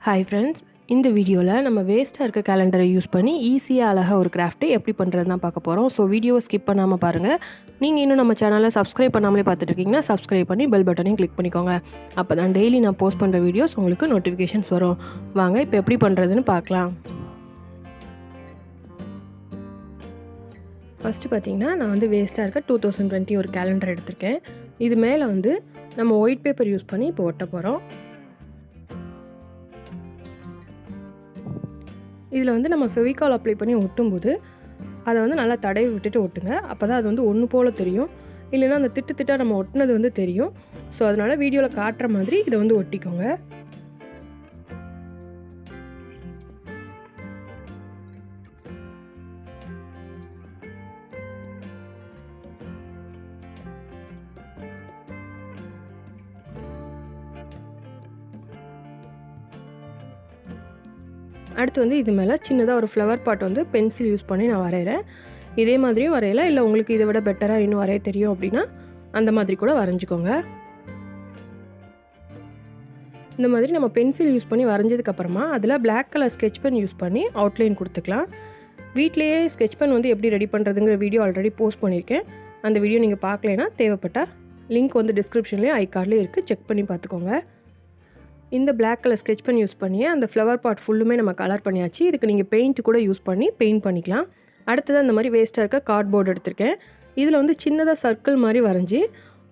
Hi friends, இந்த வீடியோவில் நம்ம வேஸ்ட்டாக இருக்க கேலண்டரை யூஸ் பண்ணி ஈஸியாக அழகாக ஒரு கிராஃப்ட்டு எப்படி பண்ணுறது தான் பார்க்க போகிறோம். ஸோ வீடியோவை ஸ்கிப் பண்ணாமல் பாருங்கள். நீங்கள் இன்னும் நம்ம சேனலை சப்ஸ்கிரைப் பண்ணாமலே பார்த்துட்டு இருக்கீங்கன்னா சப்ஸ்கிரைப் பண்ணி பெல் பட்டனையும் கிளிக் பண்ணிக்கோங்க. அப்போ தான் டெய்லி நான் போஸ்ட் பண்ணுற வீடியோஸ் உங்களுக்கு நோட்டிஃபிகேஷன்ஸ் வரும். வாங்க இப்போ எப்படி பண்ணுறதுன்னு பார்க்கலாம். ஃபஸ்ட்டு பார்த்தீங்கன்னா நான் வந்து வேஸ்ட்டாக இருக்க 2020 ஒரு கேலண்டர் எடுத்திருக்கேன். இது மேலே வந்து நம்ம ஒயிட் பேப்பர் யூஸ் பண்ணி இப்போ ஒட்ட போகிறோம். இதில் வந்து நம்ம ஃபெவிகால் அப்ளை பண்ணி ஒட்டும்போது அதை வந்து நல்லா தடவி விட்டுட்டு ஒட்டுங்க. அப்போ தான் அது வந்து ஒன்று போல் தெரியும். இல்லைன்னா அந்த திட்டு திட்டாக நம்ம ஒட்டினது வந்து தெரியும். ஸோ அதனால் வீடியோவில் காட்டுற மாதிரி இதை வந்து ஒட்டிக்கோங்க. அடுத்து வந்து இது மேலே சின்னதாக ஒரு ஃப்ளவர் பாட் வந்து பென்சில் யூஸ் பண்ணி நான் வரைகிறேன். இதே மாதிரியும் வரையலாம், இல்லை உங்களுக்கு இதை விட பெட்டராக இன்னும் வரைய தெரியும் அப்படின்னா அந்த மாதிரி கூட வரைஞ்சிக்கோங்க. இந்த மாதிரி நம்ம பென்சில் யூஸ் பண்ணி வரைஞ்சதுக்கப்புறமா அதில் black colour sketch pen use பண்ணி அவுட்லைன் கொடுத்துக்கலாம். வீட்லேயே ஸ்கெட்ச் பென் வந்து எப்படி ரெடி பண்ணுறதுங்கிற வீடியோ ஆல்ரெடி போஸ்ட் பண்ணியிருக்கேன். அந்த வீடியோ நீங்கள் பார்க்கலைன்னா தேவைப்பட்டால் லிங்க் வந்து டிஸ்கிரிப்ஷன்லேயும் ஐகார்ட்லேயும் இருக்குது, செக் பண்ணி பார்த்துக்கோங்க. இந்த black colour sketch pen use பண்ணி அந்த ஃப்ளவர் பாட் ஃபுல்லுமே நம்ம கலர் பண்ணியாச்சு. இதுக்கு நீங்கள் பெயிண்ட் கூட யூஸ் பண்ணி பெயிண்ட் பண்ணிக்கலாம். அடுத்தது அந்த மாதிரி வேஸ்ட்டாக இருக்க கார்ட்போர்டு எடுத்திருக்கேன். இதில் வந்து சின்னதாக சர்க்கிள் மாதிரி வரைஞ்சி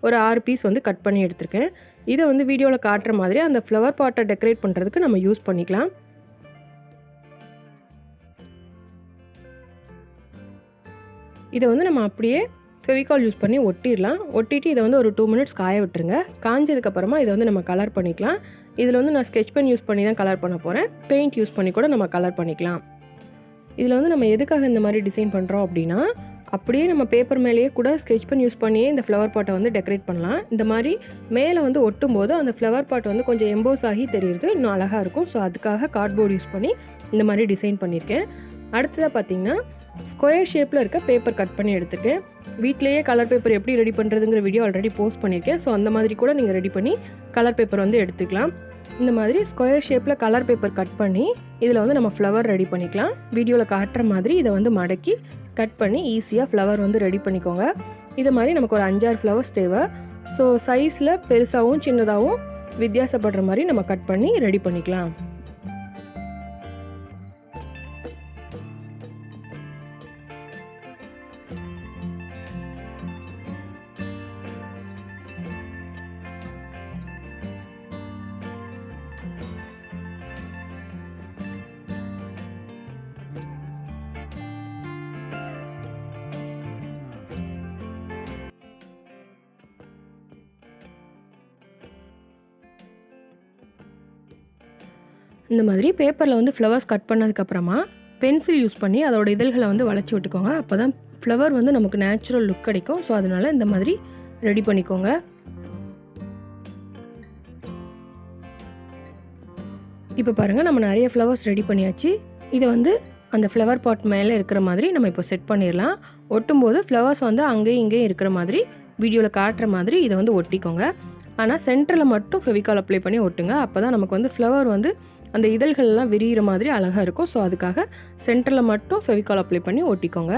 ஒரு 6 பீஸ் வந்து கட் பண்ணி எடுத்திருக்கேன். இதை வந்து வீடியோவில் காட்டுற மாதிரி அந்த ஃப்ளவர் பாட்டை டெக்கரேட் பண்ணுறதுக்கு நம்ம யூஸ் பண்ணிக்கலாம். இதை வந்து நம்ம அப்படியே ஃபெவிகால் யூஸ் பண்ணி ஒட்டிடலாம். ஒட்டிட்டு இதை வந்து ஒரு 2 மினிட்ஸ் காய விட்டுருங்க. காஞ்சதுக்கப்புறமா இதை வந்து நம்ம கலர் பண்ணிக்கலாம். இதில் வந்து நான் ஸ்கெட்ச் பென் யூஸ் பண்ணி தான் கலர் பண்ண போகிறேன். பெயிண்ட் யூஸ் பண்ணி கூட நம்ம கலர் பண்ணிக்கலாம். இதில் வந்து நம்ம எதுக்காக இந்த மாதிரி டிசைன் பண்ணுறோம் அப்படின்னா, அப்படியே நம்ம பேப்பர் மேலேயே கூட ஸ்கெட்ச் பென் யூஸ் பண்ணியே இந்த ஃப்ளவர் பாட்டை வந்து டெக்கரேட் பண்ணலாம். இந்த மாதிரி மேலே வந்து ஒட்டும் போது அந்த ஃப்ளவர் பாட் வந்து கொஞ்சம் எம்போஸ் ஆகி தெரியுது, இன்னும் அழகாக இருக்கும். ஸோ அதுக்காக கார்ட்போர்டு யூஸ் பண்ணி இந்த மாதிரி டிசைன் பண்ணியிருக்கேன். அடுத்ததாக பார்த்திங்கன்னா ஸ்கொயர் ஷேப்பில் இருக்க பேப்பர் கட் பண்ணி எடுத்துருக்கேன். வீட்டிலேயே கலர் பேப்பர் எப்படி ரெடி பண்ணுறதுங்கிற வீடியோ ஆல்ரெடி போஸ்ட் பண்ணியிருக்கேன். ஸோ அந்த மாதிரி கூட நீங்கள் ரெடி பண்ணி கலர் பேப்பர் வந்து எடுத்துக்கலாம். இந்த மாதிரி ஸ்கொயர் ஷேப்பில் கலர் பேப்பர் கட் பண்ணி இதில் வந்து நம்ம ஃப்ளவர் ரெடி பண்ணிக்கலாம். வீடியோவில் காட்டுற மாதிரி இதை வந்து மடக்கி கட் பண்ணி ஈஸியாக ஃப்ளவர் வந்து ரெடி பண்ணிக்கோங்க. இது மாதிரி நமக்கு ஒரு 5-6 ஃப்ளவர்ஸ் தேவை. ஸோ சைஸில் பெருசாகவும் சின்னதாகவும் வித்தியாசப்படுற மாதிரி நம்ம கட் பண்ணி ரெடி பண்ணிக்கலாம். இந்த மாதிரி பேப்பரில் வந்து ஃப்ளவர்ஸ் கட் பண்ணதுக்கப்புறமா பென்சில் யூஸ் பண்ணி அதோட இதழ்களை வந்து வளைச்சி விட்டுக்கோங்க. அப்போ தான் ஃப்ளவர் வந்து நமக்கு நேச்சுரல் லுக் கிடைக்கும். ஸோ அதனால் இந்த மாதிரி ரெடி பண்ணிக்கோங்க. இப்போ பாருங்கள், நம்ம நிறைய ஃப்ளவர்ஸ் ரெடி பண்ணியாச்சு. இதை வந்து அந்த ஃப்ளவர் பாட் மேலே இருக்கிற மாதிரி நம்ம இப்போ செட் பண்ணிடலாம். ஒட்டும்போது ஃப்ளவர்ஸ் வந்து அங்கேயும் இங்கேயும் இருக்கிற மாதிரி வீடியோவில் காட்டுற மாதிரி இதை வந்து ஒட்டிக்கோங்க. ஆனால் சென்டரில் மட்டும் ஃபெவிகால் அப்ளை பண்ணி ஒட்டுங்க. அப்போ தான் நமக்கு வந்து ஃப்ளவர் வந்து அந்த இதழ்கள்லாம் விரிகிற மாதிரி அழகாக இருக்கும். ஸோ அதுக்காக சென்டரில் மட்டும் ஃபெவிகால் அப்ளை பண்ணி ஒட்டிக்கோங்க.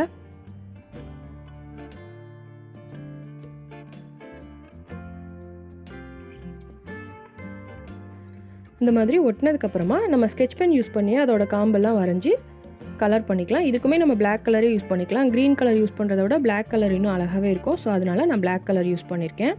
இந்த மாதிரி ஒட்டினதுக்கப்புறமா நம்ம ஸ்கெட்ச் பென் யூஸ் பண்ணி அதோட காம்பெல்லாம் வரைஞ்சி கலர் பண்ணிக்கலாம். இதுக்குமே நம்ம பிளாக் கலரே யூஸ் பண்ணிக்கலாம். க்ரீன் கலர் யூஸ் பண்ணுறத விட பிளாக் கலர் இன்னும் அழகாகவே இருக்கும். ஸோ அதனால் நான் பிளாக் கலர் யூஸ் பண்ணியிருக்கேன்.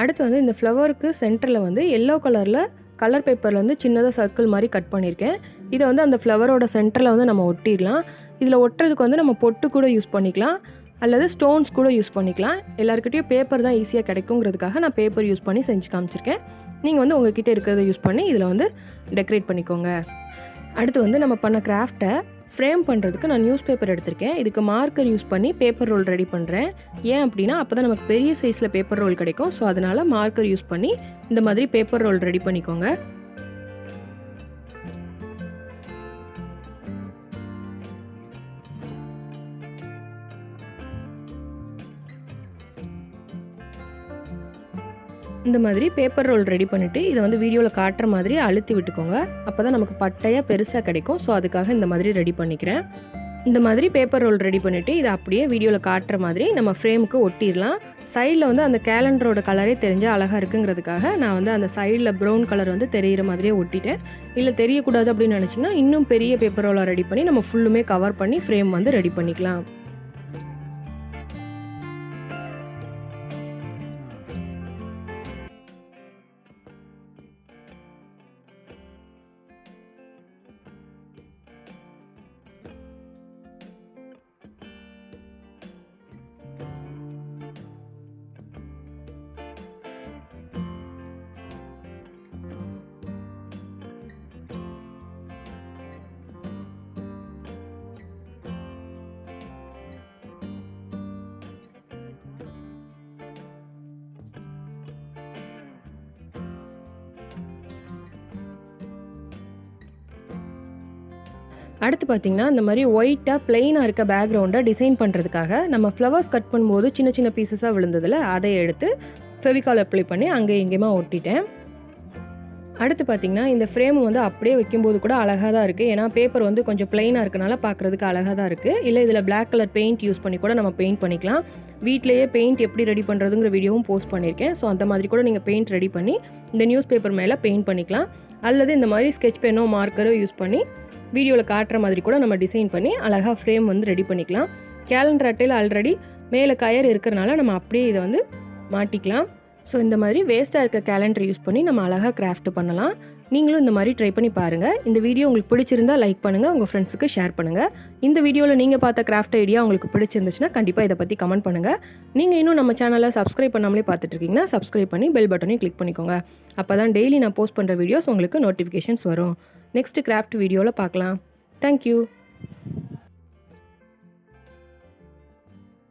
அடுத்து வந்து இந்த ஃப்ளவருக்கு சென்டரில் வந்து எல்லோ கலரில் கலர் பேப்பரில் வந்து சின்னதாக சர்க்கிள் மாதிரி கட் பண்ணியிருக்கேன். இதை வந்து அந்த ஃப்ளவரோட சென்டரில் வந்து நம்ம ஒட்டிடலாம். இதில் ஒட்டுறதுக்கு வந்து நம்ம பொட்டு கூட யூஸ் பண்ணிக்கலாம், அல்லது ஸ்டோன்ஸ் கூட யூஸ் பண்ணிக்கலாம். எல்லாருக்கிட்டையும் பேப்பர் தான் ஈஸியாக கிடைக்குங்கிறதுக்காக நான் பேப்பர் யூஸ் பண்ணி செஞ்சு காமிச்சிருக்கேன். நீங்கள் வந்து உங்கள்கிட்ட இருக்கிறத யூஸ் பண்ணி இதில் வந்து டெக்கரேட் பண்ணிக்கோங்க. அடுத்து வந்து நம்ம பண்ண கிராஃப்டை ஃப்ரேம் பண்ணுறதுக்கு நான் நியூஸ் பேப்பர் எடுத்திருக்கேன். இதுக்கு மார்க்கர் யூஸ் பண்ணி பேப்பர் ரோல் ரெடி பண்ணுறேன். ஏன் அப்படின்னா அப்போ தான் நமக்கு பெரிய சைஸில் பேப்பர் ரோல் கிடைக்கும். ஸோ அதனால் மார்க்கர் யூஸ் பண்ணி இந்த மாதிரி பேப்பர் ரோல் ரெடி பண்ணிக்கோங்க. இந்த மாதிரி பேப்பர் ரோல் ரெடி பண்ணிவிட்டு இதை வந்து வீடியோவில் காட்டுற மாதிரி அழுத்தி விட்டுக்கோங்க. அப்போ தான் நமக்கு பட்டையாக பெருசாக கிடைக்கும். ஸோ அதுக்காக இந்த மாதிரி ரெடி பண்ணிக்கிறேன். இந்த மாதிரி பேப்பர் ரோல் ரெடி பண்ணிவிட்டு இதை அப்படியே வீடியோவில் காட்டுற மாதிரி நம்ம ஃப்ரேமுக்கு ஒட்டிடலாம். சைடில் வந்து அந்த கேலண்டரோட கலரே தெரிஞ்சால் அழகாக இருக்குங்கிறதுக்காக நான் வந்து அந்த சைடில் ப்ரௌன் கலர் வந்து தெரிகிற மாதிரியே ஒட்டிட்டேன். இல்லை தெரியக்கூடாது அப்படின்னு நினச்சிங்கன்னா இன்னும் பெரிய பேப்பர் ரோலாக ரெடி பண்ணி நம்ம ஃபுல்லுமே கவர் பண்ணி ஃப்ரேம் வந்து ரெடி பண்ணிக்கலாம். அடுத்து பார்த்திங்கன்னா இந்த மாதிரி ஒயிட்டாக பிளெயினாக இருக்க பேக்ரவுண்டை டிசைன் பண்ணுறதுக்காக நம்ம ஃப்ளவர்ஸ் கட் பண்ணும்போது சின்ன சின்ன பீசஸாக விழுந்ததில் அதை எடுத்து ஃபெவிகால் அப்ளை பண்ணி அங்கே எங்கேயுமா ஒட்டிட்டேன். அடுத்து பார்த்திங்கன்னா இந்த ஃப்ரேம் வந்து அப்படியே வைக்கும்போது கூட அழகாக தான் இருக்குது. ஏன்னா பேப்பர் வந்து கொஞ்சம் பிளெயினாக இருக்கனால பார்க்குறதுக்கு அழகாக தான் இருக்குது. இல்லை இதில் பிளாக் கலர் பெயிண்ட் யூஸ் பண்ணி கூட நம்ம பெயிண்ட் பண்ணிக்கலாம். வீட்டிலேயே பெயிண்ட் எப்படி ரெடி பண்ணுறதுங்கிற வீடியோவும் போஸ்ட் பண்ணியிருக்கேன். ஸோ அந்த மாதிரி கூட நீங்கள் பெயிண்ட் ரெடி பண்ணி இந்த நியூஸ் பேப்பர் மேலே பெயிண்ட் பண்ணிக்கலாம். அல்லது இந்த மாதிரி ஸ்கெட்ச் பென்னோ மார்க்கரோ யூஸ் பண்ணி வீடியோவில் காட்டுற மாதிரி கூட நம்ம டிசைன் பண்ணி அழகாக ஃப்ரேம் வந்து ரெடி பண்ணிக்கலாம். கேலண்டர் அட்டையில் ஆல்ரெடி மேலே கயர் இருக்கிறனால நம்ம அப்படியே இதை வந்து மாட்டிக்கலாம். ஸோ இந்த மாதிரி வேஸ்ட்டாக இருக்க கேலண்டர் யூஸ் பண்ணி நம்ம அழகாக கிராஃப்ட் பண்ணலாம். நீங்களும் இந்த மாதிரி ட்ரை பண்ணி பாருங்கள். இந்த வீடியோ உங்களுக்கு பிடிச்சிருந்தா லைக் பண்ணுங்கள், உங்கள் ஃப்ரெண்ட்ஸுக்கு ஷேர் பண்ணுங்கள். இந்த வீடியோவில் நீங்கள் பார்த்த கிராஃப்ட் ஐடியா உங்களுக்கு பிடிச்சிருந்துச்சுன்னா கண்டிப்பாக இதை பற்றி கமெண்ட் பண்ணுங்கள். நீங்கள் இன்னும் நம்ம சேனலை சப்ஸ்கிரைப் பண்ணாமலே பார்த்துட்ருக்கீங்கன்னா சப்ஸ்கிரைப் பண்ணி பெல் பட்டனையும் கிளிக் பண்ணிக்கோங்க. அப்போ தான் டெய்லி நான் போஸ்ட் பண்ணுற வீடியோஸ் உங்களுக்கு நோட்டிஃபிகேஷன்ஸ் வரும். நெக்ஸ்ட் கிராஃப்ட் வீடியோவில் பார்க்கலாம். தேங்க்யூ.